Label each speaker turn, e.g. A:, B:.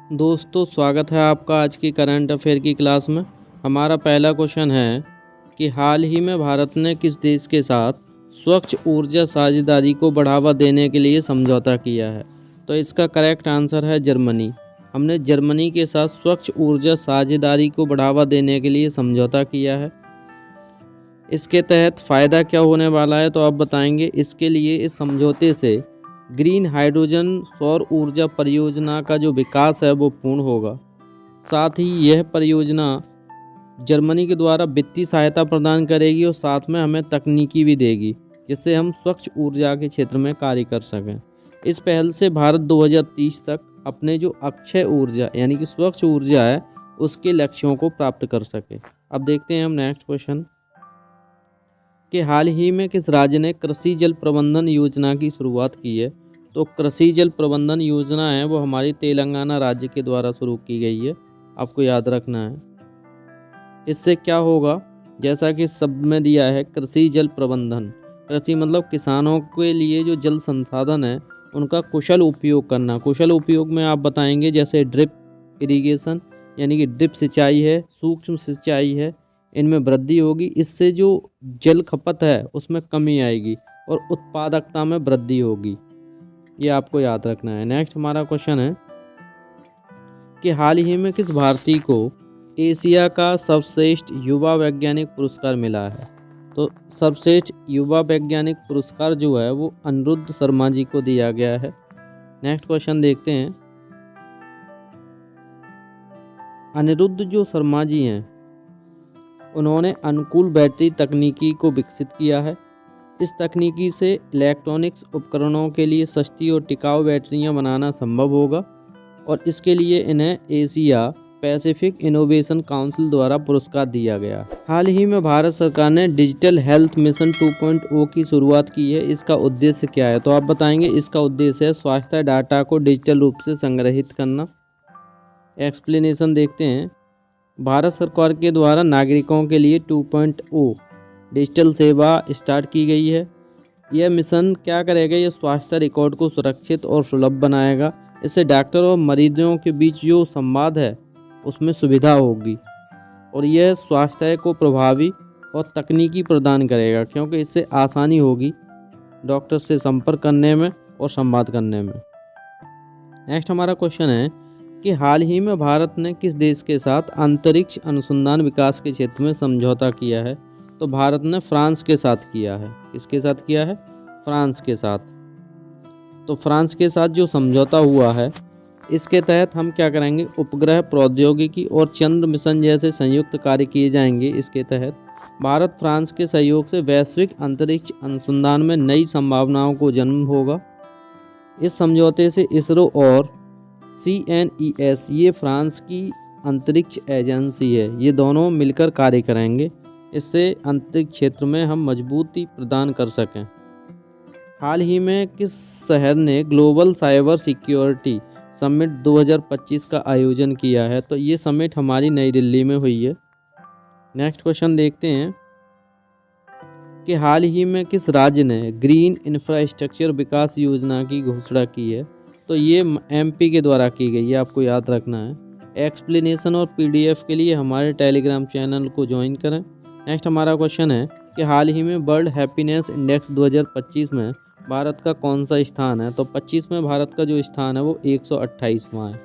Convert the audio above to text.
A: दोस्तों स्वागत है आपका आज की करंट अफेयर की क्लास में। हमारा पहला क्वेश्चन है कि हाल ही में भारत ने किस देश के साथ स्वच्छ ऊर्जा साझेदारी को बढ़ावा देने के लिए समझौता किया है। तो इसका करेक्ट आंसर है जर्मनी। हमने जर्मनी के साथ स्वच्छ ऊर्जा साझेदारी को बढ़ावा देने के लिए समझौता किया है। इसके तहत फ़ायदा क्या होने वाला है तो आप बताएंगे। इसके लिए इस समझौते से ग्रीन हाइड्रोजन सौर ऊर्जा परियोजना का जो विकास है वो पूर्ण होगा। साथ ही यह परियोजना जर्मनी के द्वारा वित्तीय सहायता प्रदान करेगी और साथ में हमें तकनीकी भी देगी, जिससे हम स्वच्छ ऊर्जा के क्षेत्र में कार्य कर सकें। इस पहल से भारत 2030 तक अपने जो अक्षय ऊर्जा यानी कि स्वच्छ ऊर्जा है उसके लक्ष्यों को प्राप्त कर सके। अब देखते हैं हम नेक्स्ट क्वेश्चन कि हाल ही में किस राज्य ने कृषि जल प्रबंधन योजना की शुरुआत की है। तो कृषि जल प्रबंधन योजना है वो हमारी तेलंगाना राज्य के द्वारा शुरू की गई है, आपको याद रखना है। इससे क्या होगा, जैसा कि शब्द में दिया है कृषि जल प्रबंधन। कृषि मतलब किसानों के लिए जो जल संसाधन है उनका कुशल उपयोग करना। कुशल उपयोग में आप बताएंगे जैसे ड्रिप इरिगेशन यानी कि ड्रिप सिंचाई है, सूक्ष्म सिंचाई है, इनमें वृद्धि होगी। इससे जो जल खपत है उसमें कमी आएगी और उत्पादकता में वृद्धि होगी, ये आपको याद रखना है। नेक्स्ट हमारा क्वेश्चन है कि हाल ही में किस भारतीय को एशिया का सर्वश्रेष्ठ युवा वैज्ञानिक पुरस्कार मिला है। तो सर्वश्रेष्ठ युवा वैज्ञानिक पुरस्कार जो है वो अनिरुद्ध शर्मा जी को दिया गया है। नेक्स्ट क्वेश्चन देखते हैं। अनिरुद्ध जो शर्मा जी हैं उन्होंने अनुकूल बैटरी तकनीकी को विकसित किया है। इस तकनीकी से इलेक्ट्रॉनिक्स उपकरणों के लिए सस्ती और टिकाऊ बैटरियां बनाना संभव होगा और इसके लिए इन्हें एशिया पैसिफिक इनोवेशन काउंसिल द्वारा पुरस्कार दिया गया। हाल ही में भारत सरकार ने डिजिटल हेल्थ मिशन 2.0 की शुरुआत की है। इसका उद्देश्य क्या है तो आप बताएंगे। इसका उद्देश्य है स्वास्थ्य डाटा को डिजिटल रूप से संग्रहित करना। एक्सप्लेनेशन देखते हैं। भारत सरकार के द्वारा नागरिकों के लिए 2.0 डिजिटल सेवा स्टार्ट की गई है। यह मिशन क्या करेगा, यह स्वास्थ्य रिकॉर्ड को सुरक्षित और सुलभ बनाएगा। इससे डॉक्टर और मरीजों के बीच जो संवाद है उसमें सुविधा होगी और यह स्वास्थ्य को प्रभावी और तकनीकी प्रदान करेगा, क्योंकि इससे आसानी होगी डॉक्टर से संपर्क करने में और संवाद करने में। नेक्स्ट हमारा क्वेश्चन है कि हाल ही में भारत ने किस देश के साथ अंतरिक्ष अनुसंधान विकास के क्षेत्र में समझौता किया है। तो भारत ने फ्रांस के साथ किया है। किसके साथ किया है? फ्रांस के साथ। तो फ्रांस के साथ जो समझौता हुआ है इसके तहत हम क्या करेंगे, उपग्रह प्रौद्योगिकी और चंद्र मिशन जैसे संयुक्त कार्य किए जाएंगे। इसके तहत भारत फ्रांस के सहयोग से वैश्विक अंतरिक्ष अनुसंधान में नई संभावनाओं को जन्म होगा। इस समझौते से इसरो और CNES, ये फ्रांस की अंतरिक्ष एजेंसी है, ये दोनों मिलकर कार्य करेंगे। इससे अंतरिक्ष क्षेत्र में हम मजबूती प्रदान कर सकें। हाल ही में किस शहर ने ग्लोबल साइबर सिक्योरिटी समिट 2025 का आयोजन किया है। तो ये समिट हमारी नई दिल्ली में हुई है। नेक्स्ट क्वेश्चन देखते हैं कि हाल ही में किस राज्य ने ग्रीन इंफ्रास्ट्रक्चर विकास योजना की घोषणा की है। तो ये MP के द्वारा की गई है, आपको याद रखना है। एक्सप्लेनेशन और PDF के लिए हमारे टेलीग्राम चैनल को ज्वाइन करें। नेक्स्ट हमारा क्वेश्चन है कि हाल ही में वर्ल्ड हैप्पीनेस इंडेक्स 2025 में भारत का कौन सा स्थान है। तो 25 में भारत का जो स्थान है वो 128वां है।